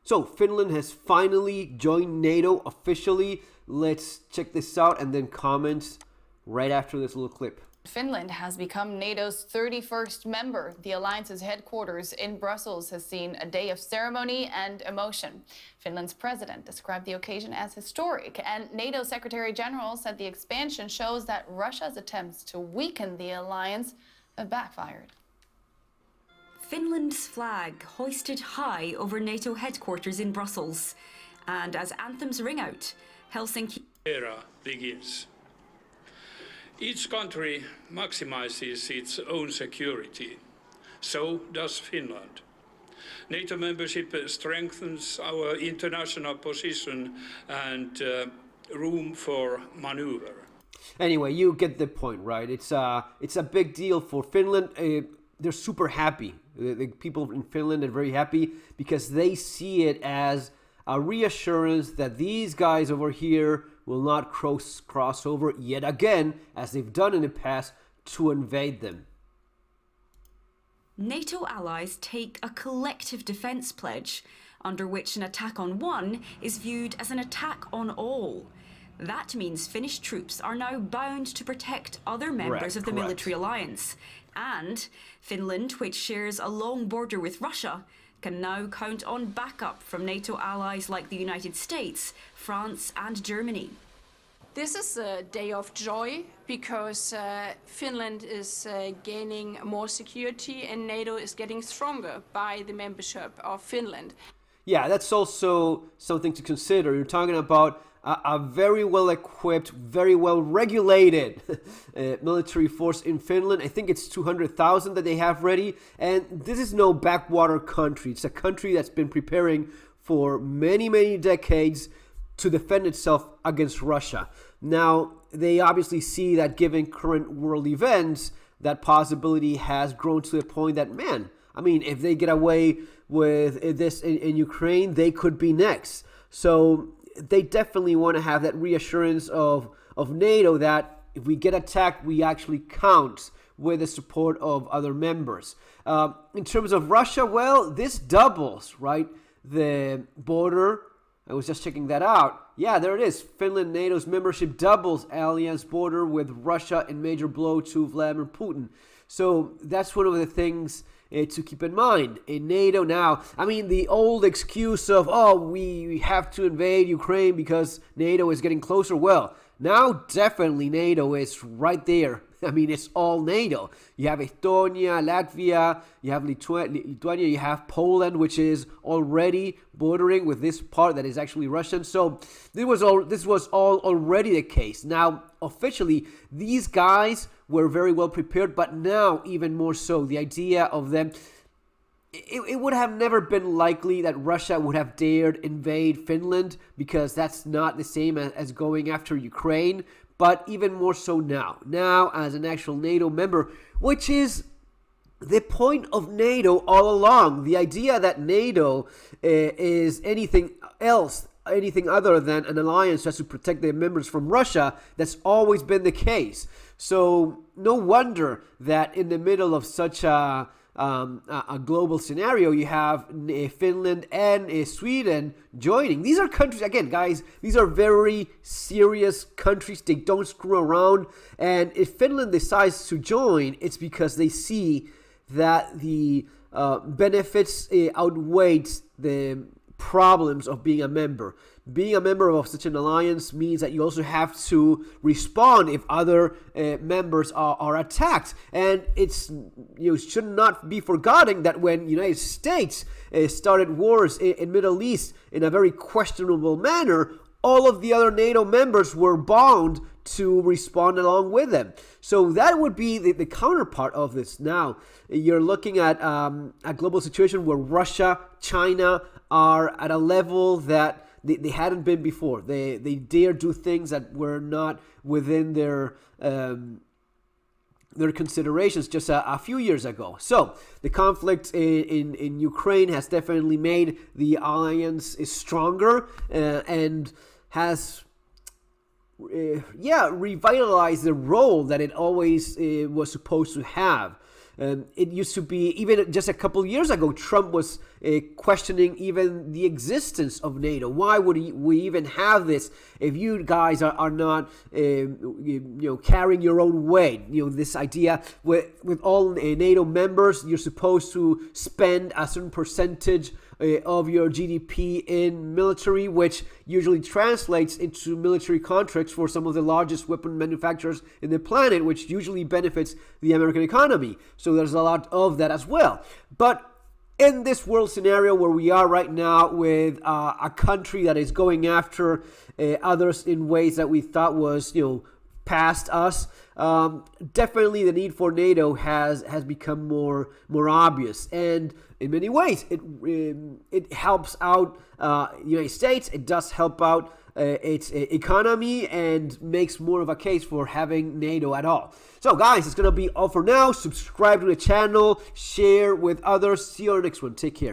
So Finland has finally joined NATO officially. Let's check this out and then comment right after this little clip. Finland has become NATO's 31st member. The alliance's headquarters in Brussels has seen a day of ceremony and emotion. Finland's president described the occasion as historic, and NATO Secretary General said the expansion shows that Russia's attempts to weaken the alliance have backfired. Finland's flag hoisted high over NATO headquarters in Brussels. And as anthems ring out, Helsinki era begins. Each country maximizes its own security. So does Finland. NATO membership strengthens our international position and room for maneuver. Anyway, you get the point, right? It's a big deal for Finland. They're super happy. The people in Finland are very happy because they see it as a reassurance that these guys over here will not cross over yet again, as they've done in the past, to invade them. NATO allies take a collective defence pledge, under which an attack on one is viewed as an attack on all. That means Finnish troops are now bound to protect other members of the military alliance. And Finland, which shares a long border with Russia, can now count on backup from NATO allies like the United States, France and Germany. This is a day of joy because Finland is gaining more security and NATO is getting stronger by the membership of Finland. Yeah, that's also something to consider. You're talking about a very well-equipped, very well-regulated military force in Finland. I think it's 200,000 that they have ready. And this is no backwater country. It's a country that's been preparing for many, many decades to defend itself against Russia. Now, they obviously see that given current world events, that possibility has grown to the point that, man, I mean, if they get away with this in Ukraine, they could be next. So they definitely want to have that reassurance of NATO that if we get attacked, we actually count with the support of other members. In terms of Russia, well, this doubles, right? The border, I was just checking that out. Yeah, there it is. Finland, NATO's membership doubles alliance border with Russia in major blow to Vladimir Putin. So that's one of the things to keep in mind. In NATO now, I mean, the old excuse of, oh, we have to invade Ukraine because NATO is getting closer. Well, now definitely NATO is right there. I mean, it's all NATO. You have Estonia, Latvia, you have Lithuania, you have Poland, which is already bordering with this part that is actually Russian. So this was all already the case. Now, officially, these guys were very well prepared, but now even more so. The idea of them, it would have never been likely that Russia would have dared invade Finland because that's not the same as going after Ukraine. But even more so now as an actual NATO member, which is the point of NATO all along. The idea that NATO is anything other than an alliance just to protect their members from Russia, that's always been the case. So no wonder that in the middle of such a global scenario, you have Finland and Sweden joining. These are countries, again, guys, these are very serious countries. They don't screw around. And if Finland decides to join, it's because they see that the benefits outweigh the problems of being a member. Being a member of such an alliance means that you also have to respond if other members are attacked. And it's should not be forgotten that when United States started wars in Middle East in a very questionable manner, all of the other NATO members were bound to respond along with them. So that would be the counterpart of this. Now, you're looking at a global situation where Russia, China are at a level that they hadn't been before. They dare do things that were not within their considerations just a few years ago. So the conflict in Ukraine has definitely made the alliance stronger and has revitalized the role that it always was supposed to have. It used to be, even just a couple years ago, Trump was questioning even the existence of NATO. Why would we even have this if you guys are not carrying your own weight? This idea with all NATO members, you're supposed to spend a certain percentage of your GDP in military, which usually translates into military contracts for some of the largest weapon manufacturers in the planet, which usually benefits the American economy. So there's a lot of that as well. But in this world scenario where we are right now, with a country that is going after others in ways that we thought was, past us, definitely the need for NATO has become more obvious, and in many ways it helps out the United States. It does help out its economy and makes more of a case for having NATO at all. So guys, it's gonna be all for now. Subscribe to the channel, share with others. See you on the next one. Take care.